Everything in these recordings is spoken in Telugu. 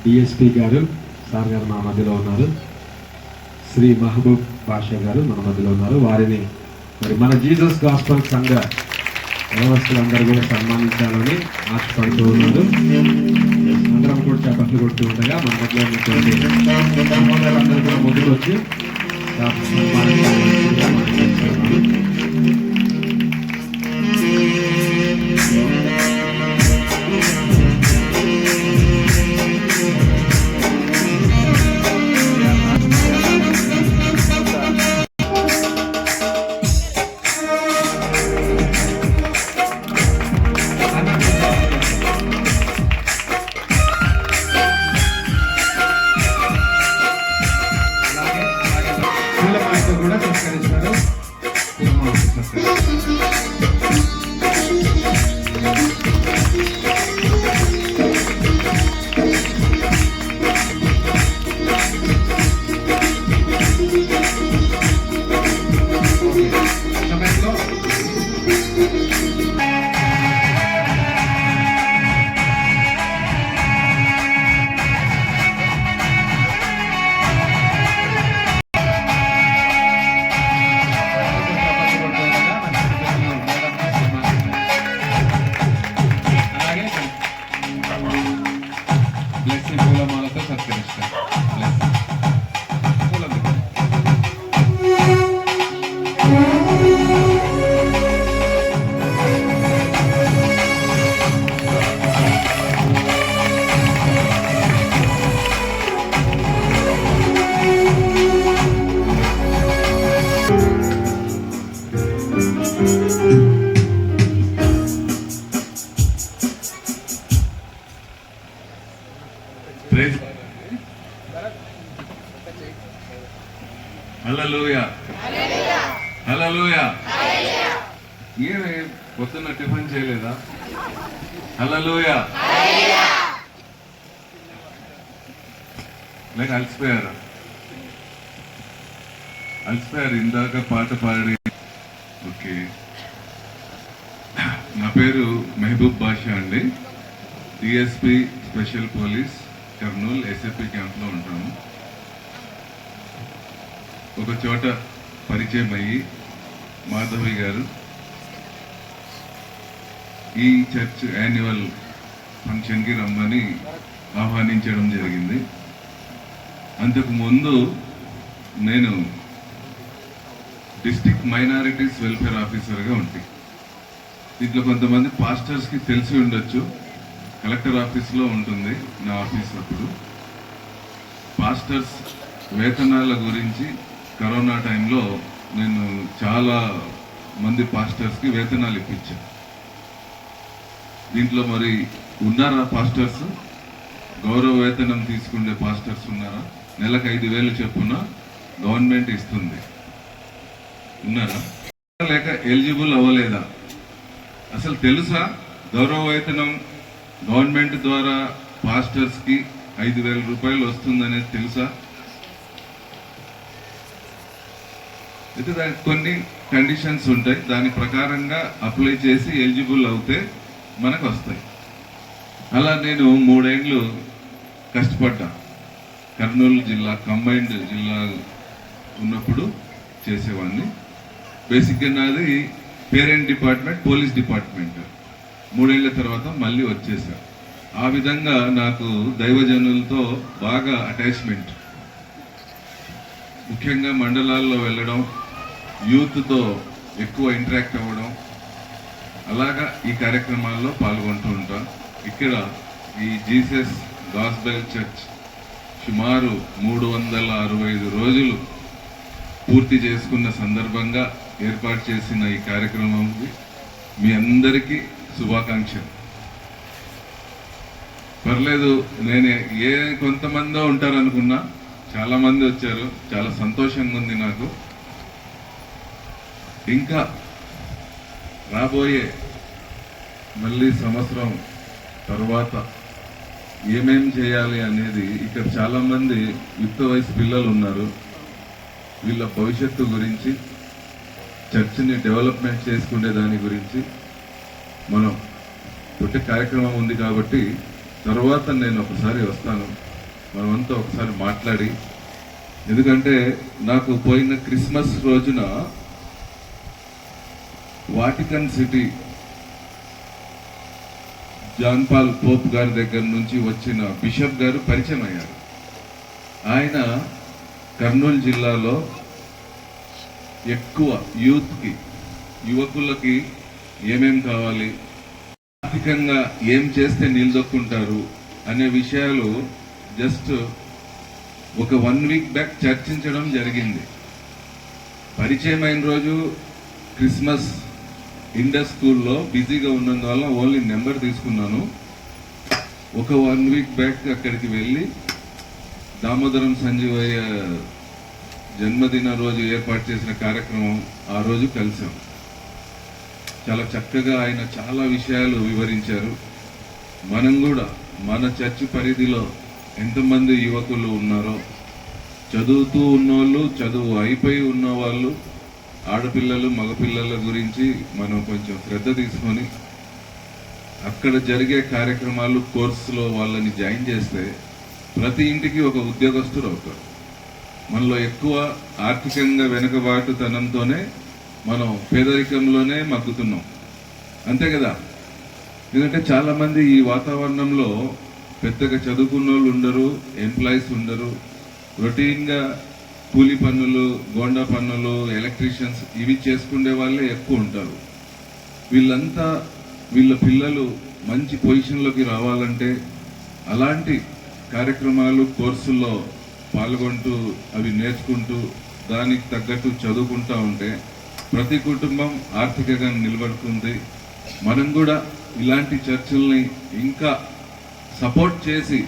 డిఎస్పీ గారు సార్ గారు మా మధ్యలో ఉన్నారు. శ్రీ మహబూబ్ బాషా గారు మన మధ్యలో ఉన్నారు. వారిని మరి మన జీసస్ గాస్పల్ సంఘ వ్యవస్థలందరూ కూడా సన్మానించాలని ఆశపడుతూ ఉన్నారు. అందరం కూడా చప్పట్లు కొడుతూ ఉండగా మన మధ్యలో ఉన్నటువంటి అందరూ కూడా ముందుకు వచ్చి సన్మానించాలని కూడా సత్కరించారు. హల్లెలూయా హల్లెలూయా. ఏమే పొద్దున్న టిఫిన్ చేయలేదా? హల్లెలూయా. లేక అలసిపోయారు ఇందాక పాట పాడి. ఓకే, నా పేరు మెహబూబ్ బాషా అండి. DSP special police Kurnool SFP క్యాంప్లో ఉంటాము. ఒక చోట పరిచయం అయ్యి మాధవి గారు ఈ చర్చ్ యాన్యువల్ ఫంక్షన్కి రమ్మని ఆహ్వానించడం జరిగింది. అంతకు ముందు నేను డిస్ట్రిక్ట్ మైనారిటీస్ వెల్ఫేర్ ఆఫీసర్గా ఉంటాయి. దీంట్లో కొంతమంది పాస్టర్స్కి తెలిసి ఉండొచ్చు, కలెక్టర్ ఆఫీస్లో ఉంటుంది నా ఆఫీస్. అప్పుడు పాస్టర్స్ వేతనాల గురించి కరోనా టైంలో నేను చాలా మంది పాస్టర్స్కి వేతనాలు ఇప్పించాను. దీంట్లో మరి ఉన్నారా పాస్టర్స్? గౌరవ వేతనం తీసుకునే పాస్టర్స్ ఉన్నారా? నెలకు 5,000 చొప్పున గవర్నమెంట్ ఇస్తుంది. ఉన్నారా? లేక ఎలిజిబుల్ అవ్వలేదా? అసలు తెలుసా గౌరవ వేతనం గవర్నమెంట్ ద్వారా పాస్టర్స్కి 5,000 రూపాయలు వస్తుందనేది తెలుసా? అయితే దానికి కొన్ని కండిషన్స్ ఉంటాయి. దాని ప్రకారంగా అప్లై చేసి ఎలిజిబుల్ అవుతే మనకు వస్తాయి. అలా నేను 3 ఏళ్ళు కష్టపడ్డా. కర్నూలు జిల్లా కంబైన్డ్ జిల్లా ఉన్నప్పుడు చేసేవాడిని. బేసిక్గా నాది పేరెంట్ డిపార్ట్మెంట్, పోలీస్ డిపార్ట్మెంట్. 3 ఏళ్ల తర్వాత మళ్ళీ వచ్చేసా. ఆ విధంగా నాకు దైవజనులతో బాగా అటాచ్మెంట్. ముఖ్యంగా మండలాల్లో వెళ్ళడం, యూత్తో ఎక్కువ ఇంటరాక్ట్ అవ్వడం, అలాగా ఈ కార్యక్రమాల్లో పాల్గొంటూ ఉంటాం. ఇక్కడ ఈ జీసస్ గాస్పెల్ చర్చ్ సుమారు 365 రోజులు పూర్తి చేసుకున్న సందర్భంగా ఏర్పాటు చేసిన ఈ కార్యక్రమంకి మీ అందరికీ శుభాకాంక్షలు. పర్లేదు, నేను కొంతమందో ఉంటారనుకున్నా, చాలా మంది వచ్చారు. చాలా సంతోషంగా ఉంది నాకు. ఇంకా రాబోయే మళ్ళీ సంవత్సరం తర్వాత ఏమేం చేయాలి అనేది, ఇక్కడ చాలా మంది యుక్త వయసు పిల్లలు ఉన్నారు. వీళ్ళ భవిష్యత్తు గురించి, చర్చిని డెవలప్మెంట్ చేసుకునే దాని గురించి మనం పుట్టే కార్యక్రమం ఉంది కాబట్టి తర్వాత నేను ఒకసారి వస్తాను, మనమంతా ఒకసారి మాట్లాడి. ఎందుకంటే నాకు పోయిన క్రిస్మస్ రోజున Vatican City John Paul pope గారి దగ్గర నుంచి వచ్చిన బిషప్ గారు పరిచయం అయ్యారు. ఆయన కర్నూలు జిల్లాలో ఎక్కువ యూత్కి, యువకులకి ఏమేం కావాలి, ఆర్థికంగా ఏం చేస్తే నిలదొక్కుంటారు అనే విషయాలు జస్ట్ ఒక 1 వీక్ బ్యాక్ చర్చించడం జరిగింది. పరిచయం అయిన రోజు క్రిస్మస్ ఇండస్ స్కూల్లో బిజీగా ఉన్నందువల్ల ఓన్లీ నెంబర్ తీసుకున్నాను. ఒక 1 వీక్ బ్యాక్ అక్కడికి వెళ్ళి దామోదరం సంజీవయ్య జన్మదిన రోజు ఏర్పాటు చేసిన కార్యక్రమం ఆ రోజు కలిసాం. చాలా చక్కగా ఆయన చాలా విషయాలు వివరించారు. మనం కూడా మన చర్చి పరిధిలో ఎంతమంది యువకులు ఉన్నారో, చదువుతూ ఉన్నోళ్ళు, చదువు అయిపోయి ఉన్నవాళ్ళు, ఆడపిల్లలు, మగపిల్లల గురించి మనం కొంచెం శ్రద్ధ తీసుకొని అక్కడ జరిగే కార్యక్రమాలు, కోర్సులో వాళ్ళని జాయిన్ చేస్తే ప్రతి ఇంటికి ఒక ఉద్యోగస్తుడు అవుతారు. మనలో ఎక్కువ ఆర్థికంగా వెనుకబాటుతనంతోనే మనం పేదరికంలోనే మగ్గుతున్నాం, అంతే కదా. ఎందుకంటే చాలామంది ఈ వాతావరణంలో పెద్దగా చదువుకున్న వాళ్ళు ఉండరు, ఎంప్లాయీస్ ఉండరు. రొటీన్గా కూలి పనులు, గోండా పనులు, ఎలక్ట్రీషియన్స్ ఇవి చేసుకునే వాళ్ళే ఎక్కువ ఉంటారు. వీళ్ళంతా, వీళ్ళ పిల్లలు మంచి పొజిషన్లోకి రావాలంటే అలాంటి కార్యక్రమాలు, కోర్సుల్లో పాల్గొంటూ అవి నేర్చుకుంటూ దానికి తగ్గట్టు చదువుకుంటూ ఉంటే ప్రతి కుటుంబం ఆర్థికంగా నిలబడుతుంది. మనం కూడా ఇలాంటి చర్చల్ని ఇంకా సపోర్ట్ చేసి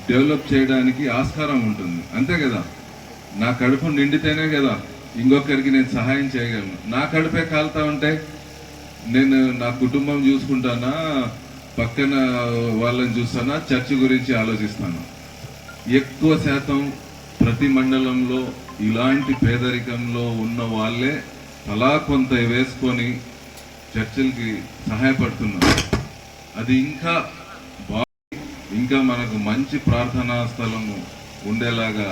డెవలప్ చేయడానికి ఆస్కారం ఉంటుంది, అంతే కదా. నా కడుపు నిండితేనే కదా ఇంకొకరికి నేను సహాయం చేయగలను. నా కడుపే కాలుతా ఉంటే నేను నా కుటుంబం చూసుకుంటానా, పక్కన వాళ్ళని చూస్తానా, చర్చి గురించి ఆలోచిస్తాను. ఎక్కువ శాతం ప్రతి మండలంలో ఇలాంటి పేదరికంలో ఉన్న వాళ్ళే అలా కొంత వేసుకొని చర్చిలకి సహాయపడుతున్నారు. అది ఇంకా మనకు మంచి ప్రార్థనా స్థలము ఉండేలాగా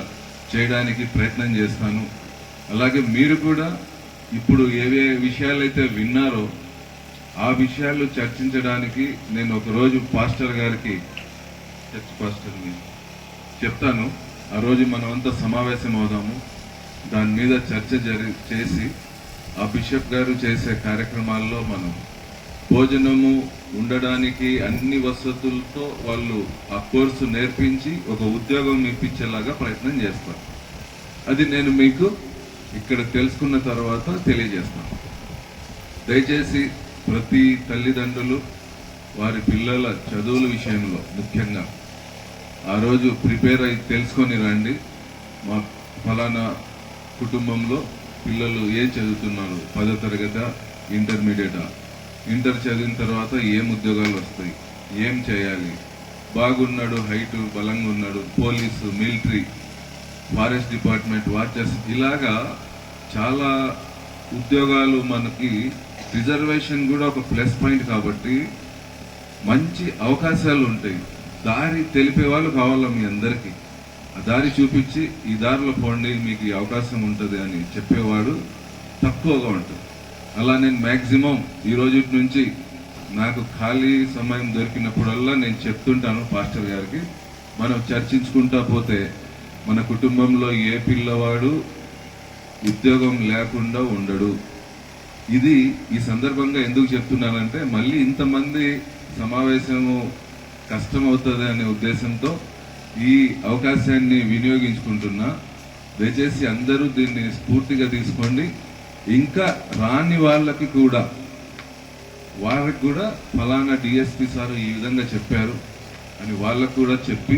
చేయడానికి ప్రయత్నం చేస్తాను. అలాగే మీరు కూడా ఇప్పుడు ఏవే విషయాలైతే విన్నారో ఆ విషయాలు చర్చించడానికి నేను ఒకరోజు పాస్టర్ గారికి, చర్చ్ పాస్టర్ని చెప్తాను. ఆ రోజు మనమంతా సమావేశం అవుదాము, దాని మీద చర్చ చేసి ఆ బిషప్ గారు చేసే కార్యక్రమాల్లో మనం భోజనము, ఉండడానికి అన్ని వసతులతో వాళ్ళు ఆ కోర్సు నేర్పించి ఒక ఉద్యోగం ఇప్పించేలాగా ప్రయత్నం చేస్తారు. అది నేను మీకు ఇక్కడ తెలుసుకున్న తర్వాత తెలియజేస్తాను. దయచేసి ప్రతి తల్లిదండ్రులు వారి పిల్లల చదువుల విషయంలో ముఖ్యంగా ఆ రోజు ప్రిపేర్ అయి తెలుసుకొని రండి. మా ఫలానా కుటుంబంలో పిల్లలు ఏం చదువుతున్నారు, 10వ తరగతి, ఇంటర్మీడియటా, ఇంటర్ చదివిన తర్వాత ఏం ఉద్యోగాలు వస్తాయి, ఏం చేయాలి, బాగున్నాడు, హైటు బలంగా ఉన్నాడు, police, military, forest department, watches, ఇలాగా చాలా ఉద్యోగాలు మనకి. రిజర్వేషన్ కూడా ఒక ప్లస్ పాయింట్ కాబట్టి మంచి అవకాశాలు ఉంటాయి. దారి తెలిపే వాళ్ళు కావాలా మీ అందరికీ. ఆ దారి చూపించి ఈ దారిలో పోండి మీకు ఈ అవకాశం ఉంటుంది అని చెప్పేవాడు తక్కువగా ఉంటుంది. అలా నేను మ్యాక్సిమం ఈ రోజు నుంచి నాకు ఖాళీ సమయం దొరికినప్పుడల్లా నేను చెప్తుంటాను పాస్టర్ గారికి, మనం చర్చించుకుంటా పోతే మన కుటుంబంలో ఏ పిల్లవాడు ఉద్యోగం లేకుండా ఉండడు. ఇది ఈ సందర్భంగా ఎందుకు చెప్తున్నానంటే మళ్ళీ ఇంతమంది సమావేశము కష్టమవుతుంది అనే ఉద్దేశంతో ఈ అవకాశాన్ని వినియోగించుకుంటున్నా. దయచేసి అందరూ దీన్ని స్ఫూర్తిగా తీసుకోండి. ఇంకా రాని వాళ్ళకి కూడా ఫలానా డిఎస్పి సార్ ఈ విధంగా చెప్పారు అని వాళ్ళకు కూడా చెప్పి